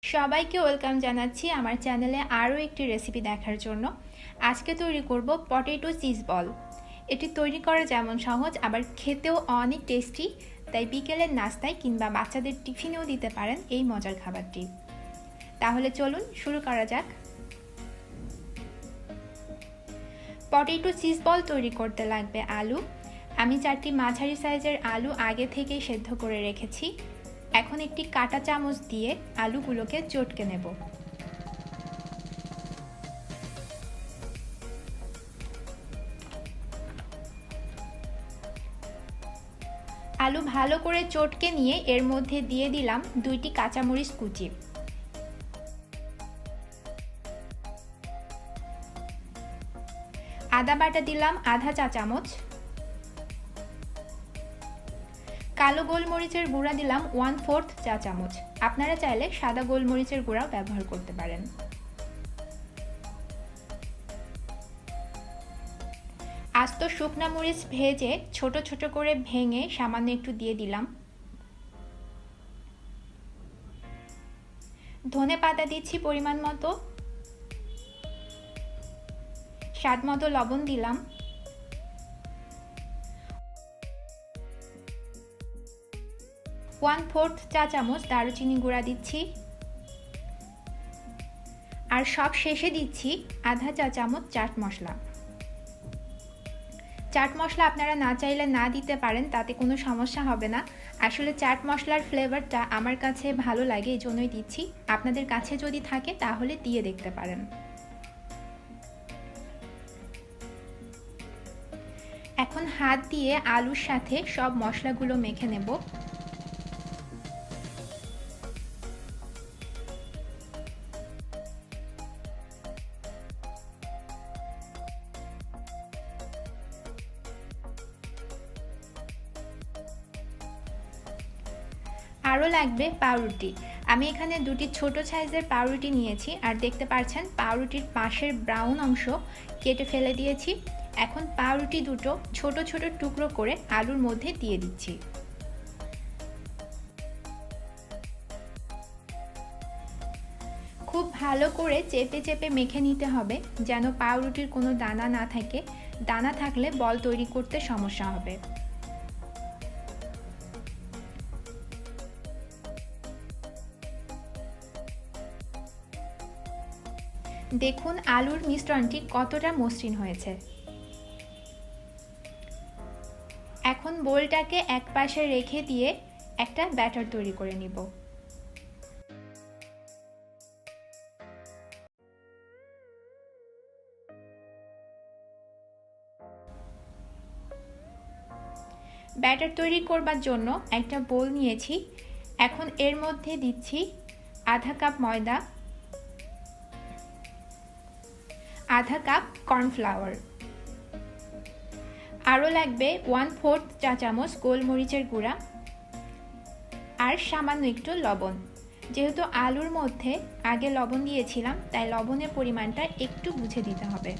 সবাইকে ওয়েলকাম জানাচ্ছি আমার চ্যানেলে আরও একটি রেসিপি দেখার জন্য। আজকে তৈরি করব পটেটো চিজ বল। এটি তৈরি করা যেমন সহজ আবার খেতেও অনেক টেস্টি, তাই বিকেলের নাস্তায় কিংবা বাচ্চাদের টিফিনেও দিতে পারেন এই মজার খাবারটি। তাহলে চলুন শুরু করা যাক। পটেটো চিজ বল তৈরি করতে লাগবে আলু। আমি 4টি মাঝারি সাইজের আলু আগে থেকেই সেদ্ধ করে রেখেছি। এখন একটি কাঁটা চামচ দিয়ে আলুগুলোকে চটকে নেব। আলু ভালো করে চটকে নিয়ে এর মধ্যে দিয়ে দিলাম 2টি কাঁচামরিচ কুচি। আদা বাটা দিলাম আধা চা চামচ। কালো গোলমরিচের গুঁড়া দিলাম 1/4 চা চামচ। আপনারা চাইলে সাদা গোলমরিচের গুঁড়াও ব্যবহার করতে পারেন। আস্ত শুকনা মরিচ ভেজে ছোট ছোট করে ভেঙে সামান্য একটু দিয়ে দিলাম। ধনে পাতা দিচ্ছি পরিমাণ মতো। স্বাদ মতো লবণ দিলাম। 1/4 চা চামচ দারুচিনি গুঁড়া দিচ্ছি। আর সব শেষে দিচ্ছি আধা চা চামচ চাট মশলা। চাট মশলা আপনারা না চাইলে না দিতে পারেন, তাতে কোনো সমস্যা হবে না। আসলে চাট মশলার ফ্লেভারটা আমার কাছে ভালো লাগে, এই জন্যই দিচ্ছি। আপনাদের কাছে যদি থাকে তাহলে দিয়ে দেখতে পারেন। এখন হাত দিয়ে আলুর সাথে সব মশলাগুলো মেখে নেব। আরও লাগবে পাউরুটি। আমি এখানে 2টি ছোট সাইজের পাউরুটি নিয়েছি, আর দেখতে পাচ্ছেন পাউরুটির পাশের ব্রাউন অংশ কেটে ফেলে দিয়েছি। এখন পাউরুটি দুটো ছোট ছোট টুকরো করে আলুর মধ্যে দিয়ে দিচ্ছি। খুব ভালো করে চেপে চেপে মেখে নিতে হবে, যেন পাউরুটির কোনো দানা না থাকে। দানা থাকলে বল তৈরি করতে সমস্যা হবে। দেখুন আলুর মিশ্রণটি কতটা মসৃণ হয়েছে। এখন বোলটাকে এক পাশে রেখে দিয়ে একটা ব্যাটার তৈরি করে নিব। ব্যাটার তৈরি করবার জন্য একটা বোল নিয়েছি। এখন এর মধ্যে দিচ্ছি আধা কাপ ময়দা, আধা কাপ কর্নফ্লাওয়ার, আরও লাগবে 1/4 চা চামচ গোলমরিচের গুঁড়া, আর সামান্য একটু লবণ। যেহেতু আলুর মধ্যে আগে লবণ দিয়েছিলাম, তাই লবণের পরিমাণটা একটু বুঝে দিতে হবে।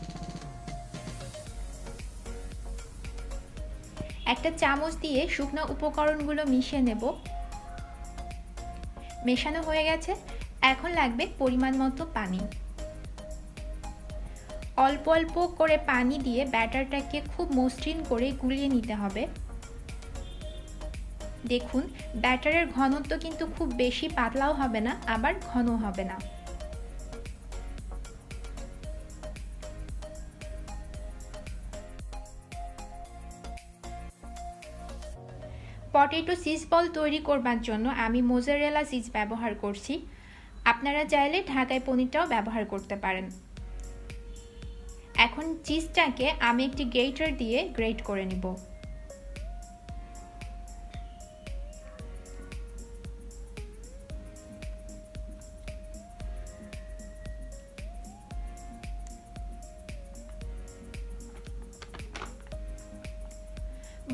একটা চামচ দিয়ে শুকনো উপকরণগুলো মিশিয়ে নেব। মেশানো হয়ে গেছে। এখন লাগবে পরিমাণ মতো পানি। অল্প অল্প করে পানি দিয়ে ব্যাটারটাকে খুব মসৃণ করে গুলিয়ে নিতে হবে। দেখুন ব্যাটারের ঘনত্ব কিন্তু খুব বেশি পাতলাও হবে না, আবার ঘনও হবে না। পটেটো চিজ বল তৈরি করবার জন্য আমি মোজারেলা চিজ ব্যবহার করছি। আপনারা চাইলে ঢাকাই পনিরটাও ব্যবহার করতে পারেন। এখন চিজটাকে আমি একটি গ্রেটার দিয়ে গ্রেট করে নিব।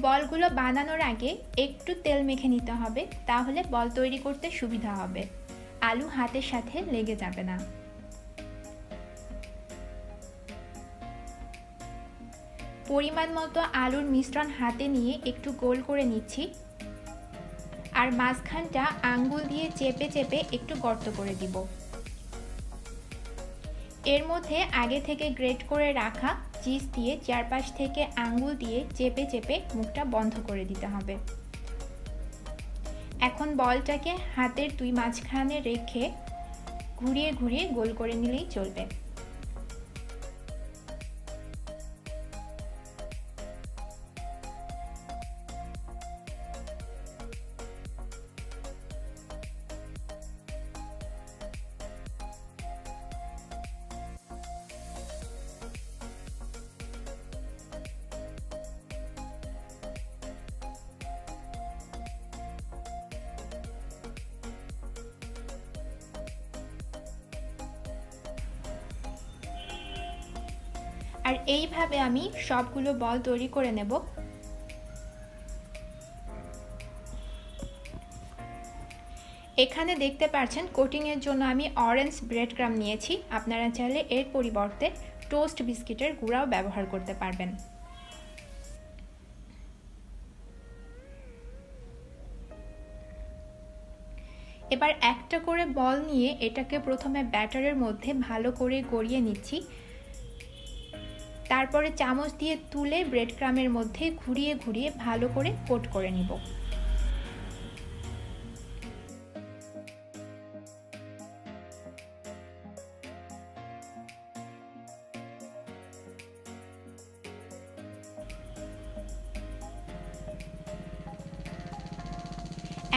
বলগুলো বানানোর আগে একটু তেল মেখে নিতে হবে, তাহলে বল তৈরি করতে সুবিধা হবে। আলু হাতের সাথে লেগে যাবে না। পরিমাণ মতো আলুর মিশ্রণ হাতে নিয়ে একটু গোল করে নিচ্ছি। আর মাঝখানটা আঙ্গুল দিয়ে চেপে চেপে একটু গর্ত করে দিব। এর মধ্যে আগে থেকে গ্রেট করে রাখা চিজ দিয়ে চারপাশ থেকে আঙ্গুল দিয়ে চেপে চেপে মুখটা বন্ধ করে দিতে হবে। এখন বলটাকে হাতের দুই মাঝখানে রেখে ঘুরিয়ে ঘুরিয়ে গোল করে নিলেই চলবে। আর এইভাবে আমি সবগুলো বল তৈরি করে নেব। এখানে দেখতে পাচ্ছেন কোটিংয়ের জন্য আমি অরেঞ্জ ব্রেড ক্রাম নিয়েছি। আপনারা চাইলে এর পরিবর্তে টোস্ট বিস্কিটের গুঁড়াও ব্যবহার করতে পারবেন। এবার একটা করে বল নিয়ে এটাকে প্রথমে ব্যাটারের মধ্যে ভালো করে গড়িয়ে নিচ্ছি। তারপরে চামচ দিয়ে তুলে ব্রেড ক্রামের মধ্যে ঘুরিয়ে ঘুরিয়ে ভালো করে কোট করে নিব।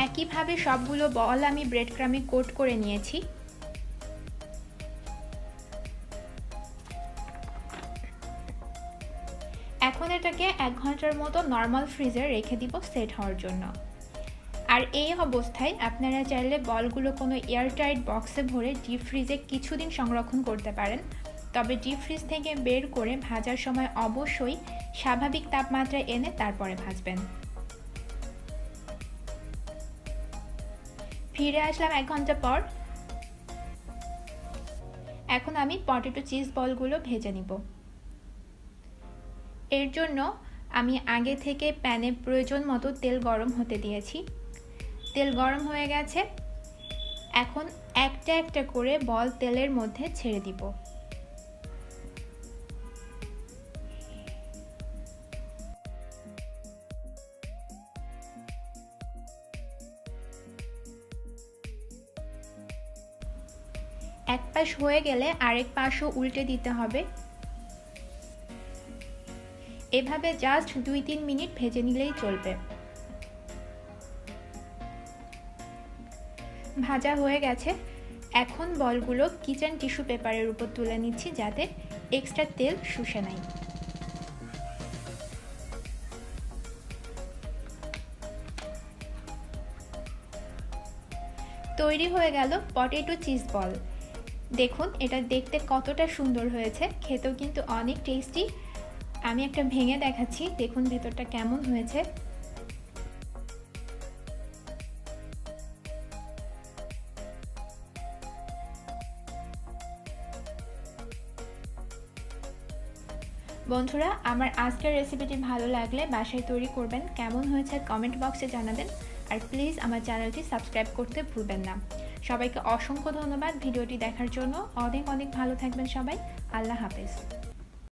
একইভাবে সবগুলো বল আমি ব্রেড ক্রামে কোট করে নিয়েছি। এখন এটাকে 1 ঘন্টার মতো নর্মাল ফ্রিজে রেখে দিব সেট হওয়ার জন্য। আর এই অবস্থায় আপনারা চাইলে বলগুলো কোনো এয়ারটাইট বক্সে ভরে ডিপ ফ্রিজে কিছুদিন সংরক্ষণ করতে পারেন। তবে ডিপ ফ্রিজ থেকে বের করে ভাজার সময় অবশ্যই স্বাভাবিক তাপমাত্রায় এনে তারপরে ভাজবেন। ফিরে আসলাম 1 ঘন্টা পর। এখন আমি পটেটো চিজ বলগুলো ভেজে নিব। এর জন্য আমি আগে থেকে প্যানে প্রয়োজন মতো তেল গরম হতে দিয়েছি। তেল গরম হয়ে গেছে। এখন একটা একটা করে বল তেলের মধ্যে ছেড়ে দিব। এক পাশ হয়ে গেলে আরেক পাশও উল্টে দিতে হবে। এভাবে জাস্ট 2-3 মিনিট ভেজে নিলেই চলবে। ভাজা হয়ে গেছে। এখন বলগুলো কিচেন টিস্যু পেপারের উপর তুলে নিচ্ছি যাতে এক্সট্রা তেল শুষে নেয়। তৈরি হয়ে গেল পটেটো চিজ বল। দেখুন এটা দেখতে কতটা সুন্দর হয়েছে, খেতেও কিন্তু অনেক টেস্টি। আমি একটা ভেঙে দেখাচ্ছি, দেখুন ভেতরটা কেমন হয়েছে। বন্ধুরা, আমার আজকের রেসিপিটি ভালো লাগলে বাসায় তৈরি করবেন। কেমন হয়েছে কমেন্ট বক্সে জানাবেন। আর প্লিজ আমার চ্যানেলটি সাবস্ক্রাইব করতে ভুলবেন না। সবাইকে অসংখ্য ধন্যবাদ ভিডিওটি দেখার জন্য। অনেক অনেক ভালো থাকবেন সবাই। আল্লাহ হাফেজ।